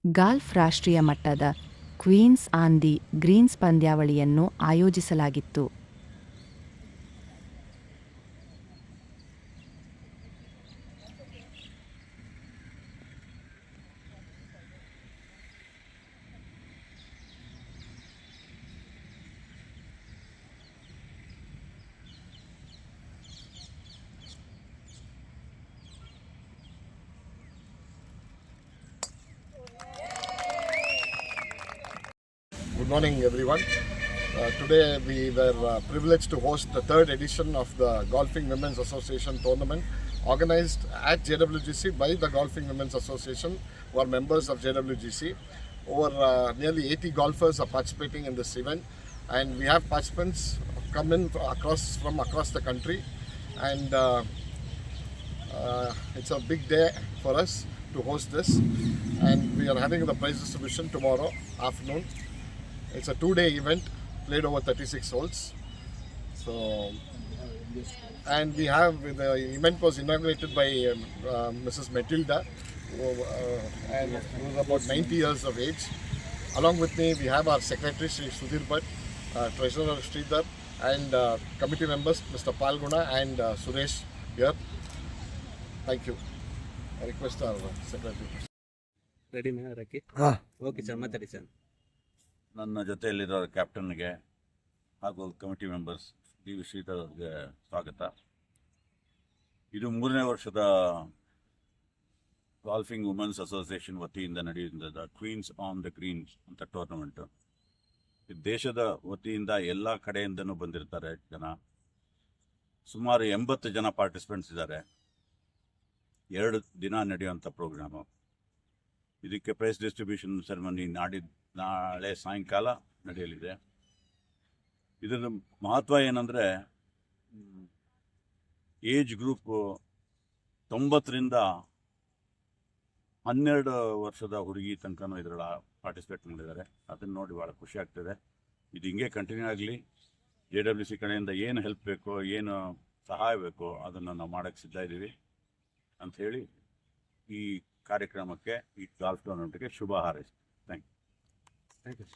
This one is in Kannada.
ಗಾಲ್ಫ್ ರಾಷ್ಟ್ರೀಯ ಮಟ್ಟದ ಕ್ವೀನ್ಸ್ ಆನ್ ದಿ ಗ್ರೀನ್ಸ್ ಪಂದ್ಯಾವಳಿಯನ್ನು ಆಯೋಜಿಸಲಾಗಿತ್ತು. Good morning, everyone. Today we were privileged to host the third edition of the Golfing Women's Association tournament organized at JWGC by the Golfing Women's Association, who are members of JWGC. Over nearly 80 golfers are participating in this event, and we have participants come in from across the country, and it's a big day for us to host this, and we are having the prize distribution tomorrow afternoon. It's a 2-day event, played over 36 holes. So, and the event was inaugurated by Mrs. Matilda, and who was about 90 years of age. Along with me, we have our secretary, Sri Sudhir Bhatt, treasurer Sridhar, and committee members, Mr. Palguna and Suresh here. Thank you. I request our secretary. Ready, na Raki? Okay, sir. Matari, sir. ನನ್ನ ಜೊತೆಯಲ್ಲಿರೋ ಕ್ಯಾಪ್ಟನ್ಗೆ ಹಾಗೂ committee members D V Sridhar ಅವ್ರಿಗೆ ಸ್ವಾಗತ. ಇದು 3ನೇ ವರ್ಷದ ಗಾಲ್ಫಿಂಗ್ ವುಮೆನ್ಸ್ ಅಸೋಸಿಯೇಷನ್ ವತಿಯಿಂದ ನಡೆಯುತ್ತಿದ್ದ ಕ್ವೀನ್ಸ್ ಆನ್ ದ ಗ್ರೀನ್ಸ್ ಅಂತ ಟೂರ್ನಮೆಂಟು. ದೇಶದ ವತಿಯಿಂದ ಎಲ್ಲ ಕಡೆಯಿಂದನೂ ಬಂದಿರ್ತಾರೆ ಜನ. ಸುಮಾರು 80 ಜನ ಪಾರ್ಟಿಸಿಪೆಂಟ್ಸ್ ಇದ್ದಾರೆ. 2 ದಿನ ನಡೆಯುವಂಥ ಪ್ರೋಗ್ರಾಮು. ಇದಕ್ಕೆ ಪ್ರೈಸ್ ಡಿಸ್ಟ್ರಿಬ್ಯೂಷನ್ ಸೆರೆಮನಿ ನಾಳೆ ಸಾಯಂಕಾಲ ನಡೆಯಲಿದೆ. ಇದರ ಮಹತ್ವ ಏನಂದರೆ, ಏಜ್ ಗ್ರೂಪು 90ರಿಂದ 12 ವರ್ಷದ ಹುಡುಗಿ ತನಕನೂ ಇದರ ಪಾರ್ಟಿಸಿಪೇಟ್ ಮಾಡಿದ್ದಾರೆ. ಅದನ್ನು ನೋಡಿ ಭಾಳ ಖುಷಿ ಆಗ್ತದೆ. ಇದು ಹಿಂಗೆ ಕಂಟಿನ್ಯೂ ಆಗಲಿ. JWC ಕಡೆಯಿಂದ ಏನು ಹೆಲ್ಪ್ ಬೇಕೋ, ಏನು ಸಹಾಯ ಬೇಕೋ ಅದನ್ನು ನಾವು ಮಾಡೋಕ್ಕೆ ಸಿದ್ಧ ಇದ್ದೀವಿ ಅಂಥೇಳಿ ಈ ಕಾರ್ಯಕ್ರಮಕ್ಕೆ, ಈ ಗಾಲ್ಫ್ ಟೂರ್ನಮೆಂಟ್ಗೆ ಶುಭ ಹಾರೈಸ್ತೀನಿ. Thank you.